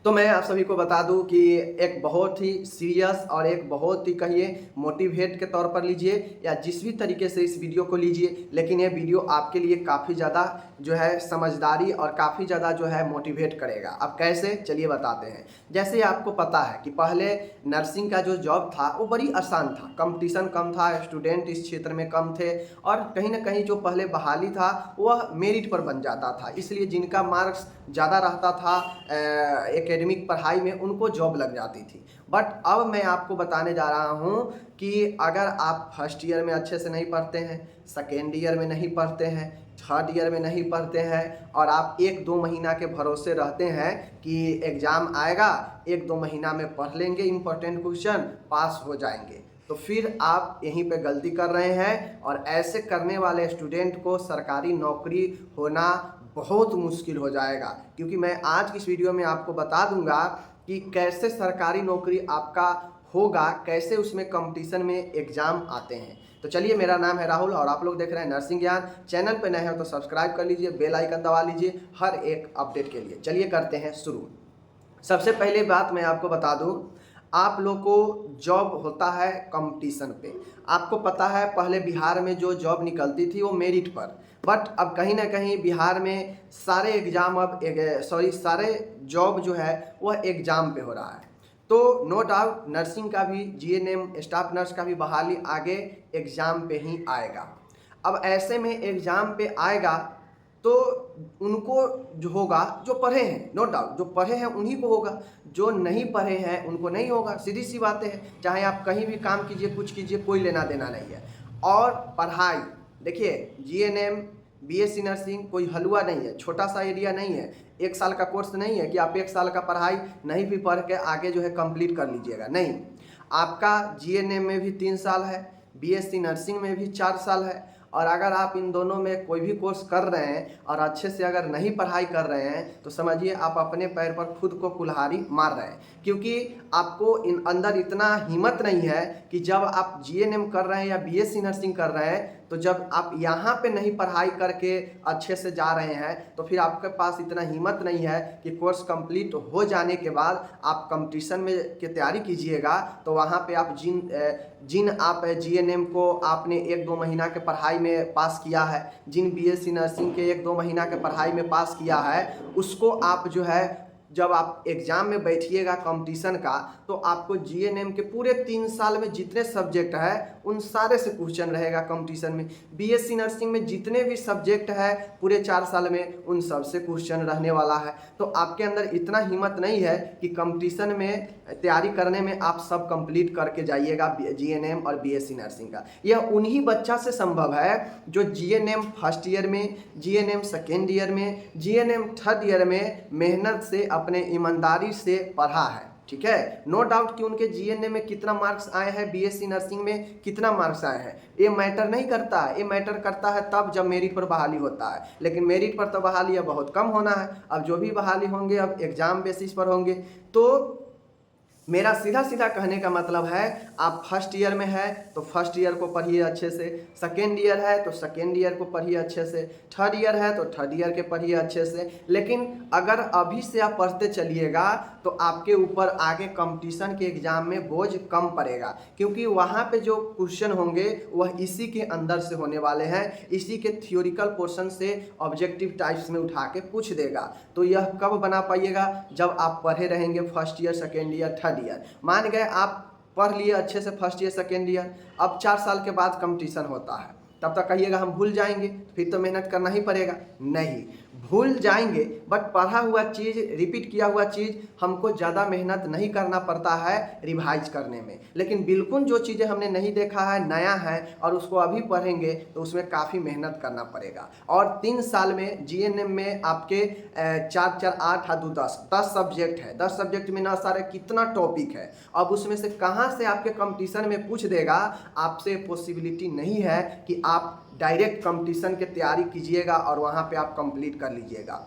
तो मैं आप सभी को बता दूं कि एक बहुत ही सीरियस और एक बहुत ही कहिए मोटिवेट के तौर पर लीजिए या जिस भी तरीके से इस वीडियो को लीजिए, लेकिन ये वीडियो आपके लिए काफ़ी ज़्यादा जो है समझदारी और काफ़ी ज़्यादा जो है मोटिवेट करेगा। अब कैसे, चलिए बताते हैं। जैसे आपको पता है कि पहले नर्सिंग का जो जॉब था वो बड़ी आसान था, कंपटीशन कम था, स्टूडेंट इस क्षेत्र में कम थे और कहीं ना कहीं जो पहले बहाली था वह मेरिट पर बन जाता था, इसलिए जिनका मार्क्स ज़्यादा रहता था एकेडमिक पढ़ाई में उनको जॉब लग जाती थी। बट अब मैं आपको बताने जा रहा हूँ कि अगर आप फर्स्ट ईयर में अच्छे से नहीं पढ़ते हैं, सेकेंड ईयर में नहीं पढ़ते हैं, थर्ड ईयर में नहीं पढ़ते हैं और आप 1-2 महीना के भरोसे रहते हैं कि एग्ज़ाम आएगा, 1-2 महीना में पढ़ लेंगे, इम्पोर्टेंट क्वेश्चन पास हो जाएंगे, तो फिर आप यहीं पे गलती कर रहे हैं। और ऐसे करने वाले स्टूडेंट को सरकारी नौकरी होना बहुत मुश्किल हो जाएगा, क्योंकि मैं आज की इस वीडियो में आपको बता दूंगा कि कैसे सरकारी नौकरी आपका होगा, कैसे उसमें कंपटीशन में एग्ज़ाम आते हैं। तो चलिए, मेरा नाम है राहुल और आप लोग देख रहे हैं नर्सिंग ज्ञान। चैनल पे नए हो तो सब्सक्राइब कर लीजिए, बेल आइकन दबा लीजिए हर एक अपडेट के लिए। चलिए करते हैं शुरू। सबसे पहले बात मैं आपको बता दूं, आप लोग को जॉब होता है कंपटीशन पे। आपको पता है पहले बिहार में जो जॉब निकलती थी वो मेरिट पर, बट अब कहीं ना कहीं बिहार में सारे एग्ज़ाम अब सारे जॉब जो है वह एग्ज़ाम पे हो रहा है। तो नो डाउट नर्सिंग का भी, जीएनएम स्टाफ नर्स का भी बहाली आगे एग्ज़ाम पे ही आएगा। अब ऐसे में एग्ज़ाम पे आएगा तो उनको जो होगा, जो पढ़े हैं, नो डाउट जो पढ़े हैं उन्हीं को होगा, जो नहीं पढ़े हैं उनको नहीं होगा। सीधी सी बातें हैं, चाहे आप कहीं भी काम कीजिए, कुछ कीजिए, कोई लेना देना नहीं है। और पढ़ाई देखिए, जीएनएम बीएससी नर्सिंग कोई हलवा नहीं है, छोटा सा एरिया नहीं है, 1 साल का कोर्स नहीं है कि आप 1 साल का पढ़ाई नहीं भी पढ़ के आगे जो है कंप्लीट कर लीजिएगा। नहीं, आपका जीएनएम में भी 3 साल है, बीएससी नर्सिंग में भी 4 साल है। और अगर आप इन दोनों में कोई भी कोर्स कर रहे हैं और अच्छे से अगर नहीं पढ़ाई कर रहे हैं तो समझिए आप अपने पैर पर खुद को कुल्हाड़ी मार रहे हैं, क्योंकि आपको अंदर इतना हिम्मत नहीं है कि जब आप जीएनएम कर रहे हैं या बीएससी नर्सिंग कर रहे हैं, तो जब आप यहाँ पे नहीं पढ़ाई करके अच्छे से जा रहे हैं तो फिर आपके पास इतना हिम्मत नहीं है कि कोर्स कंप्लीट हो जाने के बाद आप कंपटीशन में की तैयारी कीजिएगा। तो वहाँ पे आप जिन आप जीएनएम को आपने 1-2 महीना के पढ़ाई में पास किया है, जिन बीएससी नर्सिंग के 1-2 महीना के पढ़ाई में पास किया है, उसको आप जो है जब आप एग्ज़ाम में बैठिएगा कंपटीशन का, तो आपको जीएनएम के पूरे 3 साल में जितने सब्जेक्ट है उन सारे से क्वेश्चन रहेगा कंपटीशन में। बीएससी नर्सिंग में जितने भी सब्जेक्ट है पूरे 4 साल में उन सब से क्वेश्चन रहने वाला है। तो आपके अंदर इतना हिम्मत नहीं है कि कंपटीशन में तैयारी करने में आप सब कंप्लीट करके जाइएगा जीएनएम और बीएससी नर्सिंग का। यह उन्हीं बच्चा से संभव है जो जीएनएम फर्स्ट ईयर में, जीएनएम सेकेंड ईयर में, जीएनएम थर्ड ईयर में मेहनत से अपने ईमानदारी से पढ़ा है। ठीक है, नो डाउट कि उनके जीएनएम में कितना मार्क्स आए हैं, बीएससी नर्सिंग में कितना मार्क्स आए हैं, ये मैटर नहीं करता है। ये मैटर करता है तब जब मेरिट पर बहाली होता है, लेकिन मेरिट पर तो बहाली अब बहुत कम होना है। अब जो भी बहाली होंगे अब एग्जाम बेसिस पर होंगे। तो मेरा सीधा सीधा कहने का मतलब है, आप फर्स्ट ईयर में है तो फर्स्ट ईयर को पढ़िए अच्छे से, सेकेंड ईयर है तो सेकेंड ईयर को पढ़िए अच्छे से, थर्ड ईयर है तो थर्ड ईयर के पढ़िए अच्छे से। लेकिन अगर अभी से आप पढ़ते चलिएगा तो आपके ऊपर आगे कंपटीशन के एग्ज़ाम में बोझ कम पड़ेगा, क्योंकि वहाँ पे जो क्वेश्चन होंगे वह इसी के अंदर से होने वाले हैं, इसी के थियोरिकल पोर्शन से ऑब्जेक्टिव टाइप्स में उठा के पूछ देगा। तो यह कब बना पाइएगा, जब आप पढ़े रहेंगे first year, second year, third year. मान गए आप पढ़ लिए अच्छे से फर्स्ट ईयर, सेकेंड ईयर, अब 4 साल के बाद कंपटीशन होता है, तब तक कहिएगा हम भूल जाएंगे, फिर तो मेहनत करना ही पड़ेगा। नहीं, भूल जाएंगे, बट पढ़ा हुआ चीज़, रिपीट किया हुआ चीज़ हमको ज़्यादा मेहनत नहीं करना पड़ता है रिवाइज करने में। लेकिन बिल्कुल जो चीज़ें हमने नहीं देखा है, नया है और उसको अभी पढ़ेंगे तो उसमें काफ़ी मेहनत करना पड़ेगा। और 3 साल में जीएनएम में आपके 4-4, 8, 10 सब्जेक्ट है। 10 सब्जेक्ट में ना सारे कितना टॉपिक है, अब उसमें से कहाँ से आपके कंपटीशन में पूछ देगा। आपसे पॉसिबिलिटी नहीं है कि आप डायरेक्ट कंपटीशन की तैयारी कीजिएगा और वहाँ पे आप कंप्लीट कर लीजिएगा।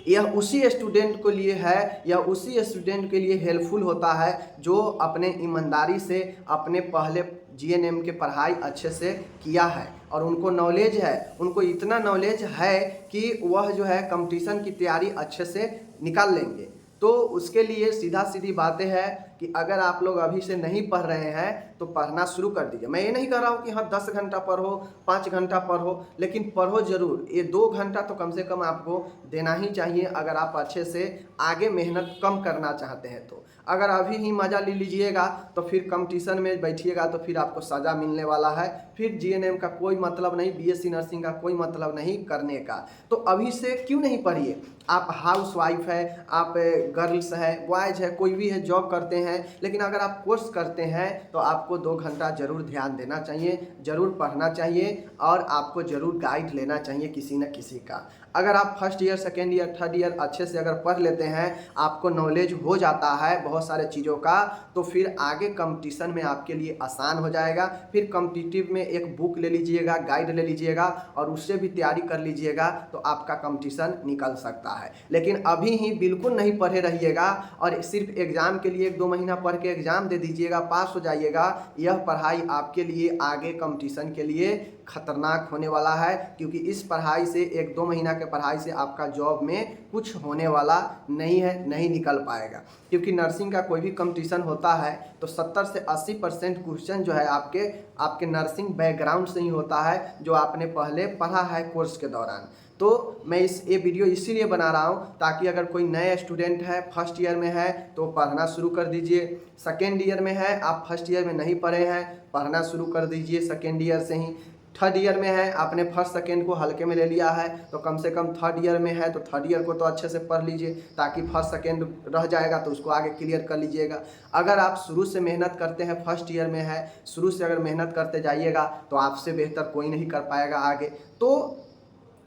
यह उसी स्टूडेंट के लिए है, यह उसी स्टूडेंट के लिए हेल्पफुल होता है जो अपने ईमानदारी से अपने पहले जीएनएम के पढ़ाई अच्छे से किया है और उनको नॉलेज है, उनको इतना नॉलेज है कि वह जो है कंपटीशन की तैयारी अच्छे से निकाल लेंगे। तो उसके लिए सीधा सीधी बातें हैं कि अगर आप लोग अभी से नहीं पढ़ रहे हैं तो पढ़ना शुरू कर दीजिए। मैं ये नहीं कह रहा हूँ कि हाँ 10 घंटा पढ़ो, 5 घंटा पढ़ो, लेकिन पढ़ो ज़रूर। ये 2 घंटा तो कम से कम आपको देना ही चाहिए अगर आप अच्छे से आगे मेहनत कम करना चाहते हैं तो। अगर अभी ही मज़ा ले लीजिएगा तो फिर कंपटीशन में बैठिएगा तो फिर आपको सज़ा मिलने वाला है। फिर जीएनएम का कोई मतलब नहीं, बीएससी नर्सिंग का कोई मतलब नहीं करने का। तो अभी से क्यों नहीं पढ़िए? आप हाउस वाइफ है, आप गर्ल्स है, बॉयज़ है, कोई भी है, जॉब करते हैं, लेकिन अगर आप कोर्स करते हैं तो आपको 2 घंटा ज़रूर ध्यान देना चाहिए, ज़रूर पढ़ना चाहिए और आपको ज़रूर गाइड लेना चाहिए किसी न किसी का। अगर आप first year, second year, third year अच्छे से अगर पढ़ लेते हैं, आपको नॉलेज हो जाता है बहुत सारे चीज़ों का, तो फिर आगे कंपटीशन में आपके लिए आसान हो जाएगा। फिर कॉम्पिटिटिव में एक बुक ले लीजिएगा, गाइड ले लीजिएगा और उससे भी तैयारी कर लीजिएगा तो आपका कंपटीशन निकल सकता है। लेकिन अभी ही बिल्कुल नहीं पढ़े रहिएगा और सिर्फ एग्ज़ाम के लिए 1-2 महीना पढ़ के एग्ज़ाम दे दीजिएगा, पास हो जाइएगा। यह पढ़ाई आपके लिए आगे कंपटीशन के लिए खतरनाक होने वाला है, क्योंकि इस पढ़ाई से 1-2 महीना के पढ़ाई से आपका जॉब में कुछ होने वाला नहीं है, नहीं निकल पाएगा। क्योंकि नर्सिंग का कोई भी कंपटीशन होता है तो 70 से 80% क्वेश्चन जो है आपके नर्सिंग बैकग्राउंड से ही होता है, जो आपने पहले पढ़ा है कोर्स के दौरान। तो मैं ये वीडियो इसीलिए बना रहा हूँ ताकि अगर कोई नए स्टूडेंट है, फर्स्ट ईयर में है तो पढ़ना शुरू कर दीजिए। सेकेंड ईयर में है, आप फर्स्ट ईयर में नहीं पढ़े हैं, पढ़ना शुरू कर दीजिए सेकेंड ईयर से ही। थर्ड ईयर में है, आपने फर्स्ट सेकेंड को हल्के में ले लिया है तो कम से कम थर्ड ईयर में है तो थर्ड ईयर को तो अच्छे से पढ़ लीजिए, ताकि फर्स्ट सेकेंड रह जाएगा तो उसको आगे क्लियर कर लीजिएगा। अगर आप शुरू से मेहनत करते हैं, फर्स्ट ईयर में है, शुरू से अगर मेहनत करते जाइएगा तो आपसे बेहतर कोई नहीं कर पाएगा आगे। तो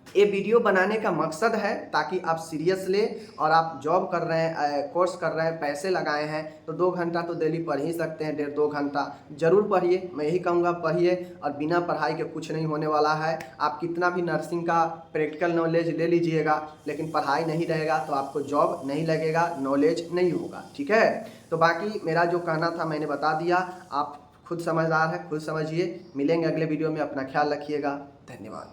ये वीडियो बनाने का मकसद है ताकि आप सीरियस लें और आप जॉब कर रहे हैं, कोर्स कर रहे हैं, पैसे लगाए हैं तो 2 घंटा तो डेली पढ़ ही सकते हैं, 1.5-2 घंटा ज़रूर पढ़िए। मैं यही कहूँगा पढ़िए, और बिना पढ़ाई के कुछ नहीं होने वाला है। आप कितना भी नर्सिंग का प्रैक्टिकल नॉलेज ले लीजिएगा, लेकिन पढ़ाई नहीं रहेगा तो आपको जॉब नहीं लगेगा, नॉलेज नहीं होगा। ठीक है, तो बाकी मेरा जो कहना था मैंने बता दिया, आप खुद समझदार है, खुद समझिए। मिलेंगे अगले वीडियो में, अपना ख्याल रखिएगा। धन्यवाद।